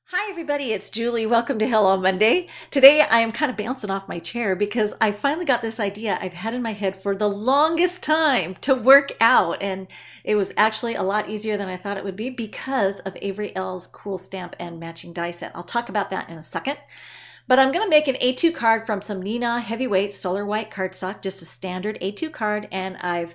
Hi everybody, it's Julie. Welcome to Hello Monday. Today I am kind of bouncing off my chair because I finally got this idea I've had in my head for the longest time to work out, and it was actually a lot easier than I thought it would be because of Avery Elle's cool stamp and matching die set. I'll talk about that in a second. But I'm going to make an A2 card from some Neenah Heavyweight Solar White cardstock, just a standard A2 card, and I've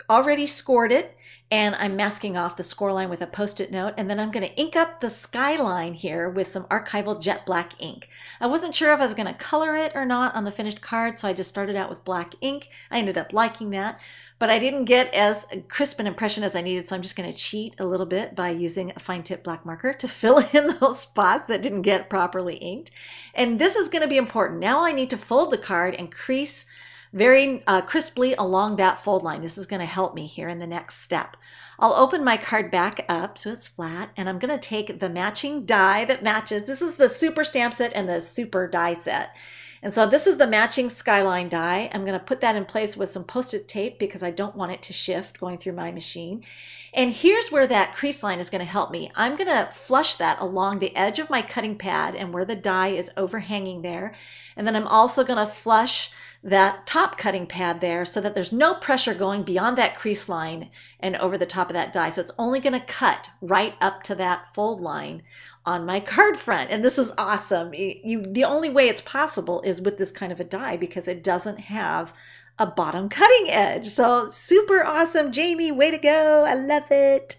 already scored it, and I'm masking off the score line with a post-it note, and then I'm going to ink up the skyline here with some archival jet black ink. I wasn't sure if I was going to color it or not on the finished card, so I just started out with black ink. I ended up liking that, but I didn't get as crisp an impression as I needed, so I'm just going to cheat a little bit by using a fine tip black marker to fill in those spots that didn't get properly inked. And this is going to be important. Now I need to fold the card and crease very crisply along that fold line. This is going to help me here in the next step. I'll open my card back up so it's flat, and I'm going to take the matching die that matches. This is the super stamp set and the super die set. And so this is the matching skyline die. I'm going to put that in place with some post-it tape because I don't want it to shift going through my machine. And here's where that crease line is going to help me. I'm going to flush that along the edge of my cutting pad and where the die is overhanging there. And then I'm also going to flush that top cutting pad there so that there's no pressure going beyond that crease line and over the top of that die. So it's only going to cut right up to that fold line on my card front. And this is awesome. The only way it's possible is with this kind of a die because it doesn't have a bottom cutting edge. So super awesome, Jamie, way to go. I love it.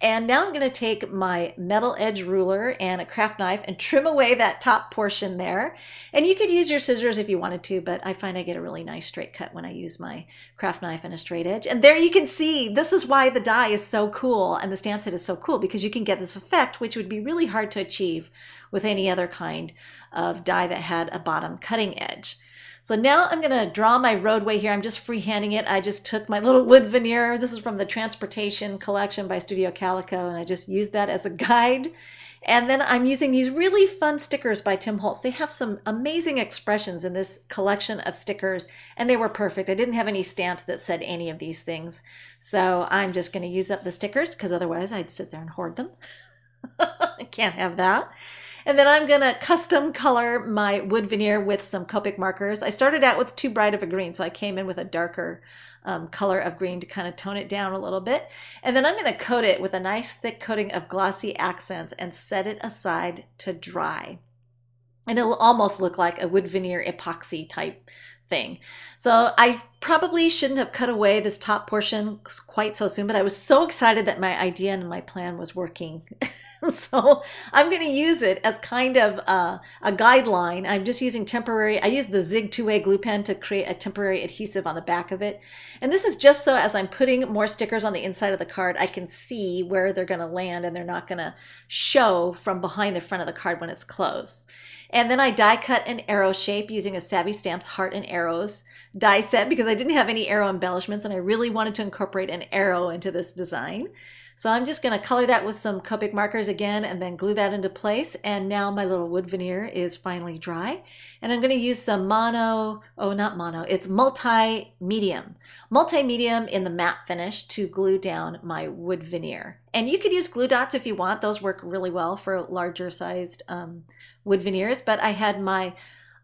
And now I'm going to take my metal edge ruler and a craft knife and trim away that top portion there. And you could use your scissors if you wanted to, but I find I get a really nice straight cut when I use my craft knife and a straight edge. And there you can see, this is why the die is so cool and the stamp set is so cool, because you can get this effect, which would be really hard to achieve with any other kind of die that had a bottom cutting edge. So now I'm going to draw my roadway here. I'm just freehanding it. I just took my little wood veneer. This is from the Transportation Collection by Studio Calico, and I just used that as a guide. And then I'm using these really fun stickers by Tim Holtz. They have some amazing expressions in this collection of stickers, and they were perfect. I didn't have any stamps that said any of these things. So I'm just going to use up the stickers because otherwise I'd sit there and hoard them. I can't have that. And then I'm going to custom color my wood veneer with some Copic markers. I started out with too bright of a green, so I came in with a darker color of green to kind of tone it down a little bit. And then I'm going to coat it with a nice thick coating of glossy accents and set it aside to dry. And it'll almost look like a wood veneer epoxy type thing. So I probably shouldn't have cut away this top portion quite so soon, but I was so excited that my idea and my plan was working. So I'm going to use it as kind of a guideline. I'm just using temporary, I used the Zig 2-way glue pen to create a temporary adhesive on the back of it. And this is just so as I'm putting more stickers on the inside of the card, I can see where they're going to land and they're not going to show from behind the front of the card when it's closed. And then I die cut an arrow shape using a Savvy Stamps Heart and Arrows die set because I didn't have any arrow embellishments and I really wanted to incorporate an arrow into this design. So I'm just going to color that with some Copic markers again and then glue that into place. And now my little wood veneer is finally dry. And I'm going to use some it's multi-medium. Multi-medium in the matte finish to glue down my wood veneer. And you could use glue dots if you want. Those work really well for larger sized wood veneers. But I had my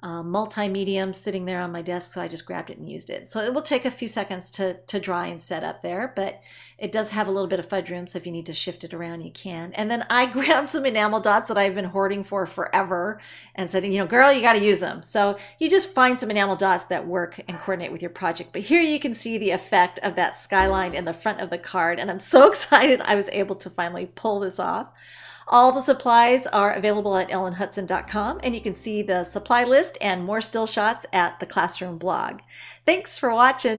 multi-medium sitting there on my desk, so I just grabbed it and used it. So it will take a few seconds to dry and set up there, but it does have a little bit of fudge room, so if you need to shift it around, you can. And then I grabbed some enamel dots that I've been hoarding for forever and said, you know, girl, you got to use them. So you just find some enamel dots that work and coordinate with your project. But here you can see the effect of that skyline in the front of the card, and I'm so excited I was able to finally pull this off. All the supplies are available at ellenhudson.com, and you can see the supply list and more still shots at the Classroom blog. Thanks for watching.